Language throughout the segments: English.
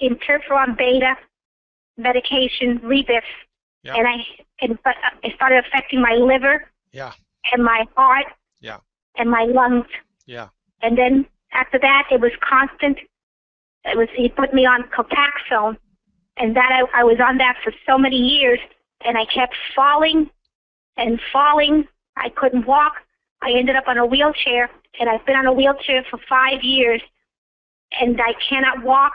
interferon beta medication, Rebif, Yep. but it started affecting my liver Yeah. and my heart Yeah. and my lungs. Yeah. And then after that, it was constant. He put me on Copaxone, and that I was on that for so many years, and I kept falling and falling. I couldn't walk. I ended up on a wheelchair, and I've been on a wheelchair for 5 years, and I cannot walk.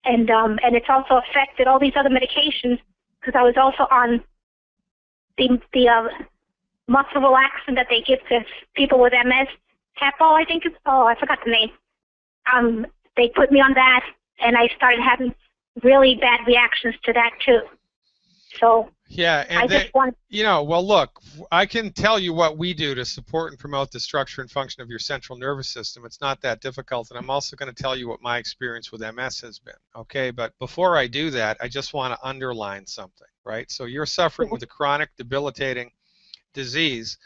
And it's also affected all these other medications because I was also on the muscle relaxant that they give to people with MS. Hepo, I think it's, I forgot the name. They put me on that, and I started having really bad reactions to that too. So yeah, and well, look, I can tell you what we do to support and promote the structure and function of your central nervous system. It's not that difficult, and I'm also going to tell you what my experience with MS has been, okay? But before I do that, I just want to underline something, right? So you're suffering with a chronic, debilitating disease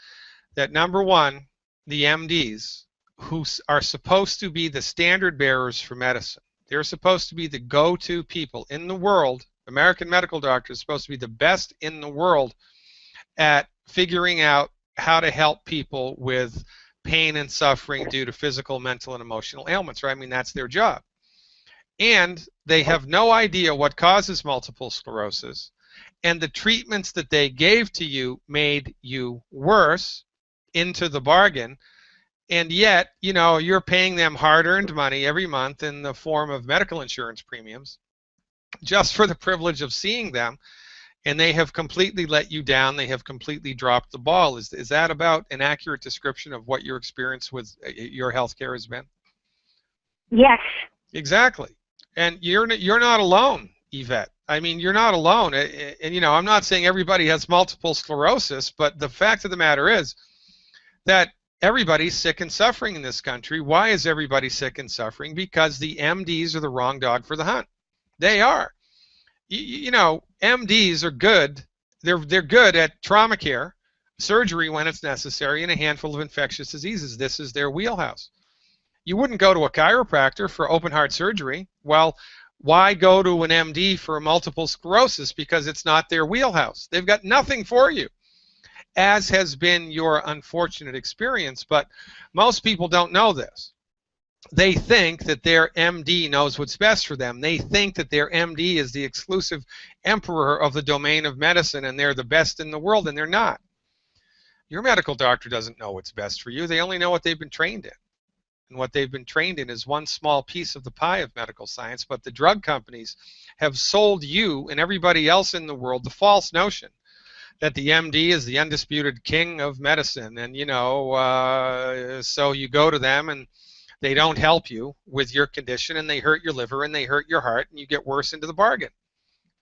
that, number one, the MDs, who are supposed to be the standard bearers for medicine, they're supposed to be the go-to people in the world. American medical doctors are supposed to be the best in the world at figuring out how to help people with pain and suffering due to physical, mental, and emotional ailments, right? I mean, that's their job. And they have no idea what causes multiple sclerosis, and the treatments that they gave to you made you worse into the bargain. And yet, you're paying them hard-earned money every month in the form of medical insurance premiums just for the privilege of seeing them, and they have completely let you down. They have completely dropped the ball. Is that about an accurate description of what your experience with your health care has been? Yes. Exactly. And you're not alone, Yvette. I mean, you're not alone. And I'm not saying everybody has multiple sclerosis, but the fact of the matter is that everybody's sick and suffering in this country. Why is everybody sick and suffering? Because the MDs are the wrong dog for the hunt. They are. MDs are good. They're good at trauma care, surgery when it's necessary, and a handful of infectious diseases. This is their wheelhouse. You wouldn't go to a chiropractor for open heart surgery. Well, why go to an MD for multiple sclerosis? Because it's not their wheelhouse. They've got nothing for you, as has been your unfortunate experience. But most people don't know this. They think that their MD knows what's best for them. They think that their MD is the exclusive emperor of the domain of medicine, and they're the best in the world, and they're not. Your medical doctor doesn't know what's best for you. They only know what they've been trained in. And what they've been trained in is one small piece of the pie of medical science, but the drug companies have sold you and everybody else in the world the false notion that the MD is the undisputed king of medicine. And, so you go to them and they don't help you with your condition, and they hurt your liver, and they hurt your heart, and you get worse into the bargain.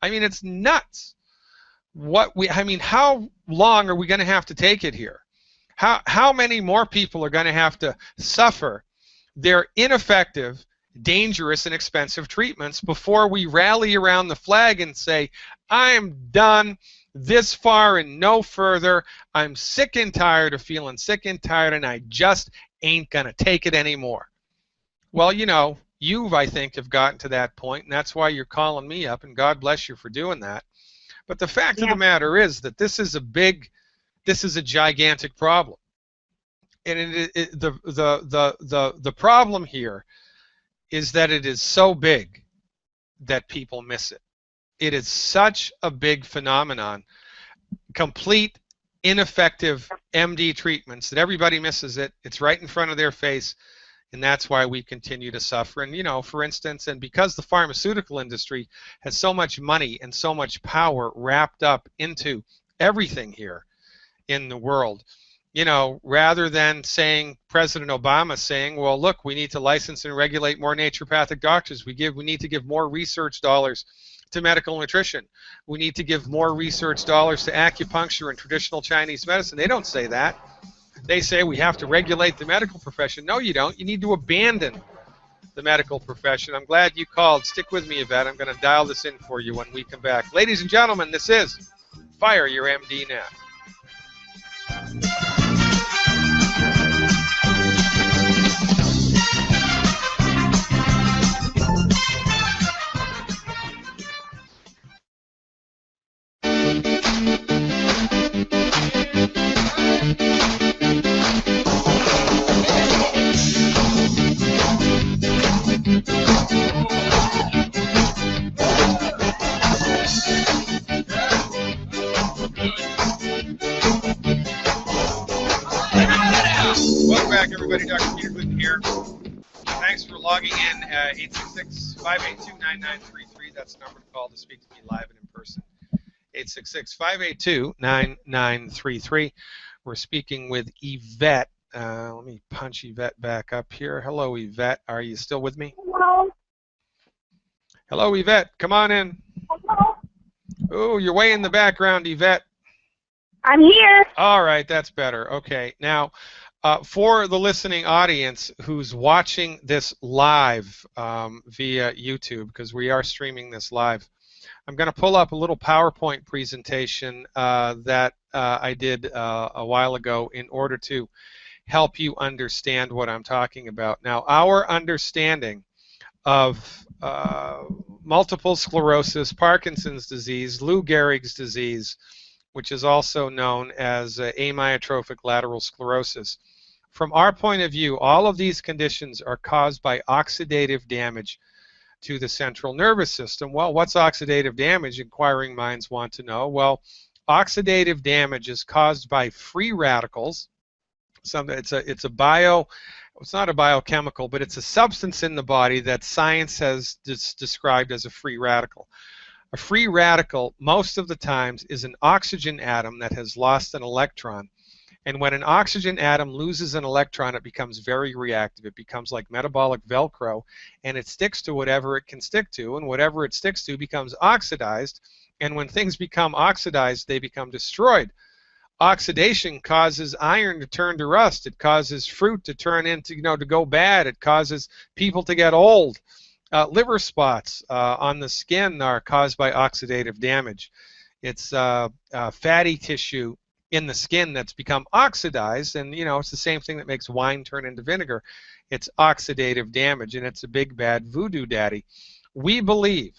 I mean, it's nuts. How long are we going to have to take it here? How many more people are going to have to suffer their ineffective, dangerous, and expensive treatments before we rally around the flag and say, I'm done, this far and no further. I'm sick and tired of feeling sick and tired, and I just ain't going to take it anymore. Well, you've, I think, have gotten to that point, and that's why you're calling me up, and God bless you for doing that. But the fact of the matter is that this is a gigantic problem. And the problem here is that it is so big that people miss it. It is such a big phenomenon. Complete ineffective MD treatments that everybody misses it. It's right in front of their face, and that's why we continue to suffer. And, for instance, and because the pharmaceutical industry has so much money and so much power wrapped up into everything here in the world, rather than President Obama saying, well, look, we need to license and regulate more naturopathic doctors. We need to give more research dollars to medical nutrition. We need to give more research dollars to acupuncture and traditional Chinese medicine. They don't say that. They say we have to regulate the medical profession. No, you don't. You need to abandon the medical profession. I'm glad you called. Stick with me, Yvette. I'm going to dial this in for you when we come back. Ladies and gentlemen, this is Fire Your MD Now. everybody. Dr. Peter Glidden here. Thanks for logging in. 866-582-9933. That's the number to call to speak to me live and in person. 866-582-9933. We're speaking with Yvette. Let me punch Yvette back up here. Hello, Yvette. Are you still with me? Hello. Hello, Yvette. Come on in. Hello. Oh, you're way in the background, Yvette. I'm here. All right, that's better. Okay. Now, for the listening audience who's watching this live via YouTube, because we are streaming this live, I'm going to pull up a little PowerPoint presentation that I did a while ago in order to help you understand what I'm talking about. Now, our understanding of multiple sclerosis, Parkinson's disease, Lou Gehrig's disease, which is also known as amyotrophic lateral sclerosis. From our point of view, all of these conditions are caused by oxidative damage to the central nervous system. Well, what's oxidative damage? Inquiring minds want to know. Well, oxidative damage is caused by free radicals. It's not a biochemical, but it's a substance in the body that science has described as a free radical. A free radical, most of the times, is an oxygen atom that has lost an electron. And when an oxygen atom loses an electron, it becomes very reactive. It becomes like metabolic Velcro, and it sticks to whatever it can stick to, and whatever it sticks to becomes oxidized. And when things become oxidized, they become destroyed. Oxidation causes iron to turn to rust. It causes fruit to turn into, to go bad. It causes people to get old. Liver spots on the skin are caused by oxidative damage. It's fatty tissue in the skin that's become oxidized, and it's the same thing that makes wine turn into vinegar. It's oxidative damage, and it's a big bad voodoo daddy. We believe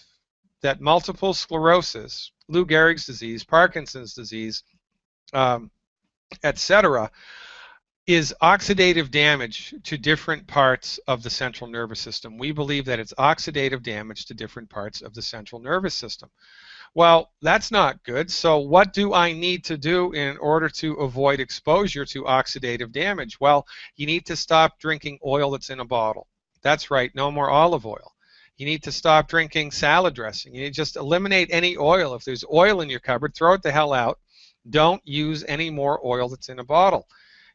that multiple sclerosis, Lou Gehrig's disease, Parkinson's disease, etc., is oxidative damage to different parts of the central nervous system. We believe that it's oxidative damage to different parts of the central nervous system. Well, that's not good. So what do I need to do in order to avoid exposure to oxidative damage? Well, you need to stop drinking oil that's in a bottle. That's right, no more olive oil. You need to stop drinking salad dressing. You need to just eliminate any oil. If there's oil in your cupboard, throw it the hell out. Don't use any more oil that's in a bottle.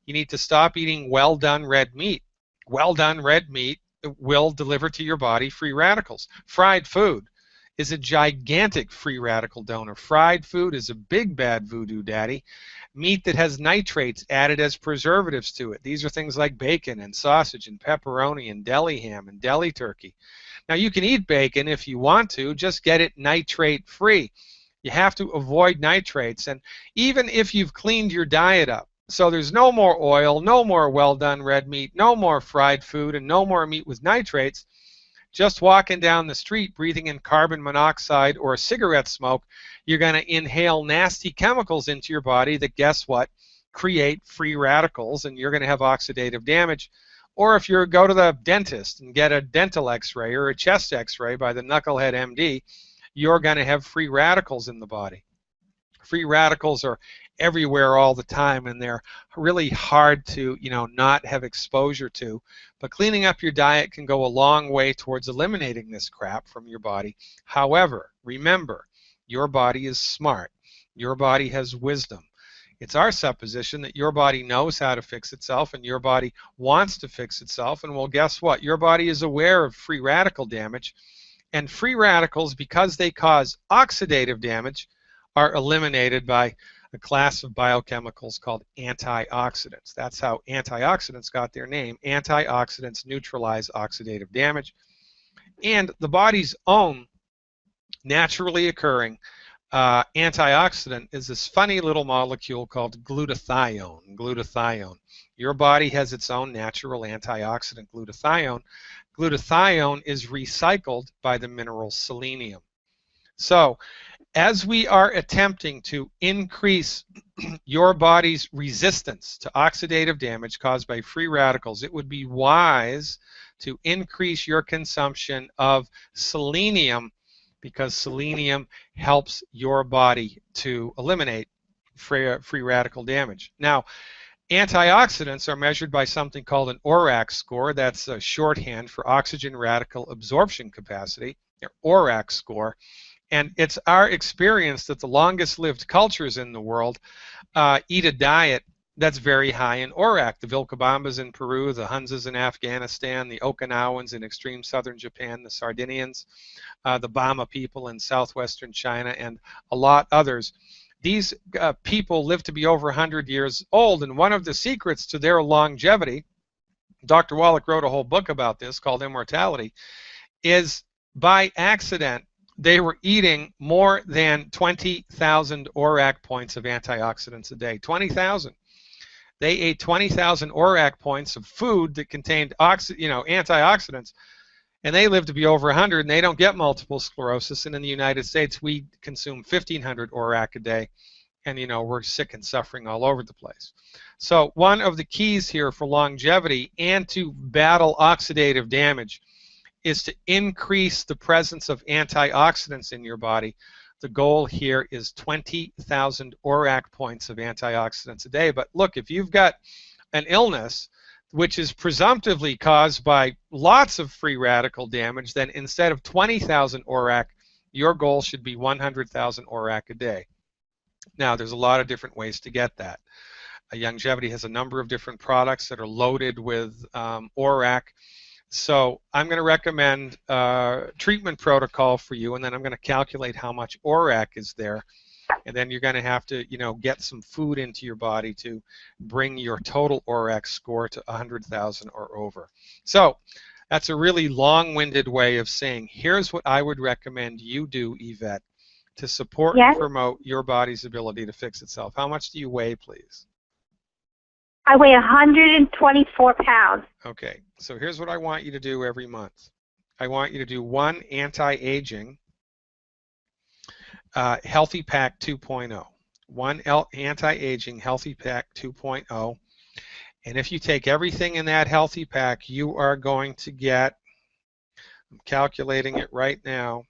You need to stop eating well-done red meat. Well-done red meat will deliver to your body free radicals. Fried food is a gigantic free radical donor. Fried food is a big bad voodoo daddy. Meat that has nitrates added as preservatives to it. These are things like bacon and sausage and pepperoni and deli ham and deli turkey. Now, you can eat bacon if you want to, just get it nitrate free. You have to avoid nitrates, and even if you've cleaned your diet up, so there's no more oil, no more well-done red meat, no more fried food, and no more meat with nitrates, just walking down the street breathing in carbon monoxide or cigarette smoke, you're going to inhale nasty chemicals into your body that, guess what, create free radicals, and you're going to have oxidative damage. Or if you go to the dentist and get a dental x-ray or a chest x-ray by the knucklehead MD, you're going to have free radicals in the body. Free radicals are everywhere all the time, and they're really hard to, not have exposure to. But cleaning up your diet can go a long way towards eliminating this crap from your body. However, remember, your body is smart. Your body has wisdom. It's our supposition that your body knows how to fix itself, and your body wants to fix itself. And well, guess what? Your body is aware of free radical damage. And free radicals, because they cause oxidative damage, are eliminated by a class of biochemicals called antioxidants. That's how antioxidants got their name. Antioxidants neutralize oxidative damage. And the body's own naturally occurring antioxidant is this funny little molecule called glutathione. Glutathione. Your body has its own natural antioxidant, glutathione. Glutathione is recycled by the mineral selenium. So, as we are attempting to increase your body's resistance to oxidative damage caused by free radicals, it would be wise to increase your consumption of selenium, because selenium helps your body to eliminate free radical damage. Now, Antioxidants are measured by something called an ORAC score. That's a shorthand for oxygen radical absorption capacity, or ORAC score. And it's our experience that the longest lived cultures in the world eat a diet that's very high in ORAC. The Vilcabambas in Peru, the Hunzas in Afghanistan, the Okinawans in extreme southern Japan, the Sardinians, the Bama people in southwestern China, and a lot others. These people live to be over 100 years old, and one of the secrets to their longevity, Dr. Wallach wrote a whole book about this called Immortality, is by accident they were eating more than 20,000 ORAC points of antioxidants a day. 20,000. They ate 20,000 ORAC points of food that contained antioxidants, and they live to be over 100, and they don't get multiple sclerosis. And in the United States, we consume 1,500 ORAC a day, and we're sick and suffering all over the place. So one of the keys here for longevity and to battle oxidative damage is to increase the presence of antioxidants in your body. The goal here is 20,000 ORAC points of antioxidants a day. But look, if you've got an illness which is presumptively caused by lots of free radical damage, then instead of 20,000 ORAC, your goal should be 100,000 ORAC a day. Now, there's a lot of different ways to get that. Youngevity has a number of different products that are loaded with ORAC. So I'm going to recommend a treatment protocol for you, and then I'm going to calculate how much ORAC is there. And then you're going to have to, get some food into your body to bring your total ORAC score to 100,000 or over. So that's a really long-winded way of saying, here's what I would recommend you do, Yvette, to support and promote your body's ability to fix itself. How much do you weigh, please? I weigh 124 pounds. Okay, so here's what I want you to do every month. I want you to do one anti-aging Healthy Pack 2.0. One anti-aging Healthy Pack 2.0. And if you take everything in that Healthy Pack, you are going to get, I'm calculating it right now,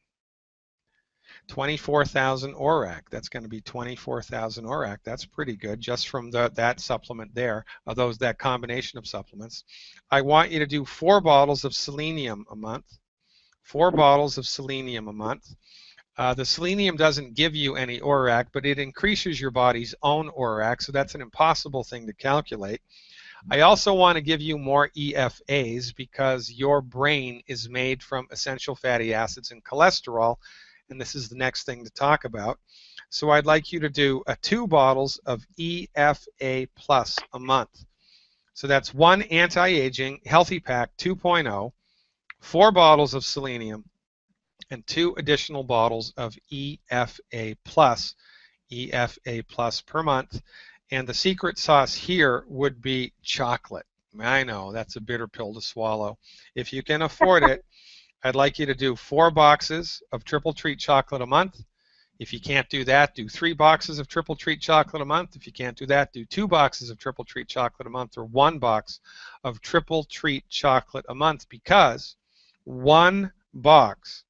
24,000 ORAC. That's going to be 24,000 ORAC. That's pretty good just from that supplement there, that combination of supplements. I want you to do 4 bottles of selenium a month. 4 bottles of selenium a month. The selenium doesn't give you any ORAC, but it increases your body's own ORAC, so that's an impossible thing to calculate. I also want to give you more EFAs because your brain is made from essential fatty acids and cholesterol, and this is the next thing to talk about. So I'd like you to do 2 bottles of EFA Plus a month. So that's 1 anti-aging Healthy Pack 2.0, 4 bottles of selenium, and 2 additional bottles of EFA Plus per month. And the secret sauce here would be chocolate. I know, that's a bitter pill to swallow. If you can afford it, I'd like you to do 4 boxes of Triple Treat chocolate a month. If you can't do that, do 3 boxes of Triple Treat chocolate a month. If you can't do that, do 2 boxes of Triple Treat chocolate a month, or 1 box of Triple Treat chocolate a month, because 1 box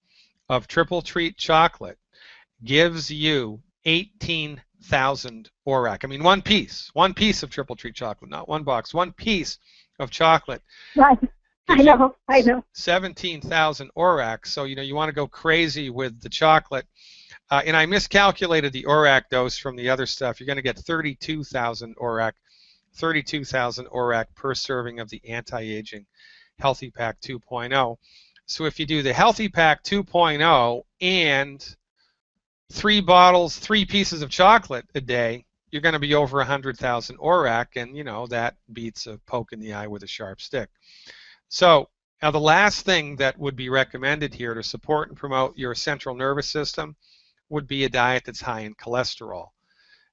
of Triple Treat chocolate gives you 18,000 ORAC. I mean, one piece of Triple Treat chocolate, not 1 box, 1 piece of chocolate. Right. I know. 17,000 ORAC. So, you want to go crazy with the chocolate. And I miscalculated the ORAC dose from the other stuff. You're going to get 32,000 ORAC, 32,000 ORAC per serving of the anti-aging Healthy Pack 2.0. So if you do the Healthy Pack 2.0 and 3 pieces of chocolate a day, you're going to be over 100,000 ORAC, and that beats a poke in the eye with a sharp stick. So now the last thing that would be recommended here to support and promote your central nervous system would be a diet that's high in cholesterol,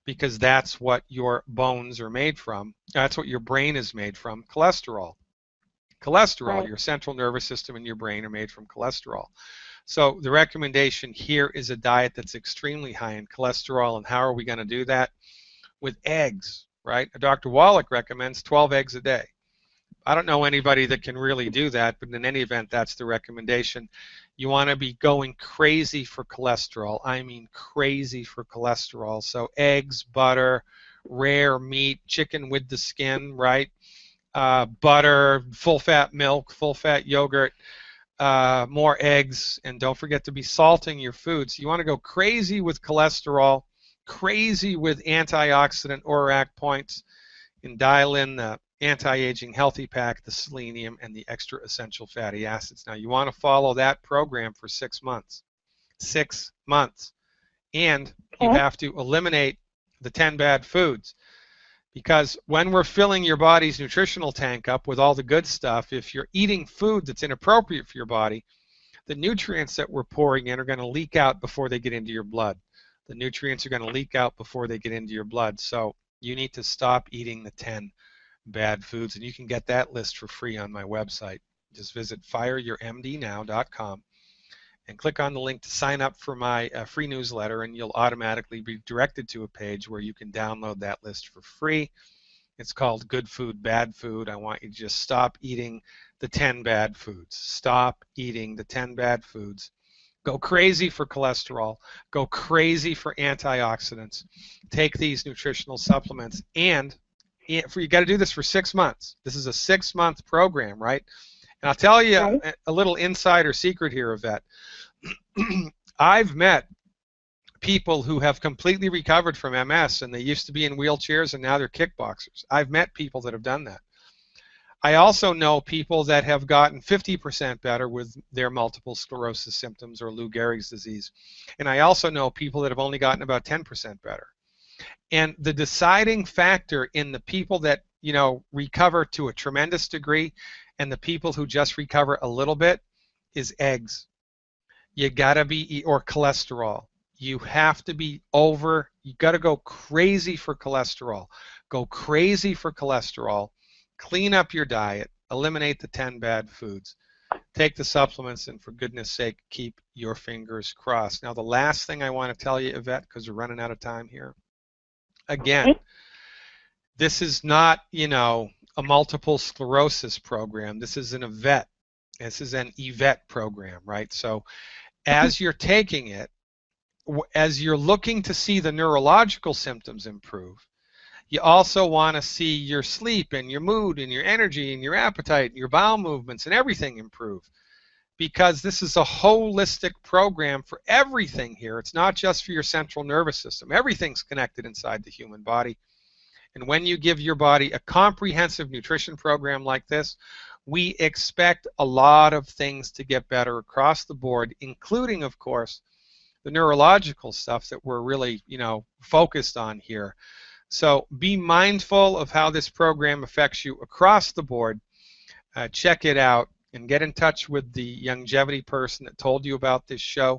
because that's what your bones are made from. That's what your brain is made from, cholesterol. Right. Your central nervous system and your brain are made from cholesterol. So the recommendation here is a diet that's extremely high in cholesterol. And how are we going to do that? With eggs, right? Dr. Wallach recommends 12 eggs a day. I don't know anybody that can really do that, but in any event, that's the recommendation. You want to be going crazy for cholesterol. I mean crazy for cholesterol. So eggs, butter, rare meat, chicken with the skin, right? Butter, full-fat milk, full-fat yogurt, more eggs, and don't forget to be salting your foods. You want to go crazy with cholesterol, crazy with antioxidant ORAC points, and dial in the anti-aging healthy pack, the selenium, and the extra essential fatty acids. Now you want to follow that program for 6 months. 6 months. And you have to eliminate the 10 bad foods. Because when we're filling your body's nutritional tank up with all the good stuff, if you're eating food that's inappropriate for your body, the nutrients that we're pouring in are going to leak out before they get into your blood. The nutrients are going to leak out before they get into your blood. So you need to stop eating the 10 bad foods, and you can get that list for free on my website. Just visit fireyourmdnow.com and click on the link to sign up for my free newsletter, and you'll automatically be directed to a page where you can download that list for free. It's called Good Food, Bad Food. I want you to just stop eating the 10 bad foods. Stop eating the 10 bad foods. Go crazy for cholesterol. Go crazy for antioxidants. Take these nutritional supplements, and you got to do this for 6 months. This is a 6-month program, right? And I'll tell you a little insider secret here, Yvette. I've met people who have completely recovered from MS, and they used to be in wheelchairs, and now they're kickboxers. I've met people that have done that. I also know people that have gotten 50% better with their multiple sclerosis symptoms or Lou Gehrig's disease. And I also know people that have only gotten about 10% better. And the deciding factor in the people that, you know, recover to a tremendous degree and the people who just recover a little bit is eggs. You gotta be, or cholesterol. You have to be over, you gotta go crazy for cholesterol. Go crazy for cholesterol. Clean up your diet. Eliminate the 10 bad foods. Take the supplements, and for goodness sake, keep your fingers crossed. Now, the last thing I want to tell you, Yvette, because we're running out of time here. Again, this is not, you know, a multiple sclerosis program. This is an Yvette. This is an Yvette program, right? So as you're taking it, as you're looking to see the neurological symptoms improve, you also want to see your sleep and your mood and your energy and your appetite and your bowel movements and everything improve. Because this is a holistic program for everything here. It's not just for your central nervous system. Everything's connected inside the human body. And when you give your body a comprehensive nutrition program like this, we expect a lot of things to get better across the board, including, of course, the neurological stuff that we're really, you know, focused on here. So be mindful of how this program affects you across the board. Check it out and get in touch with the longevity person that told you about this show.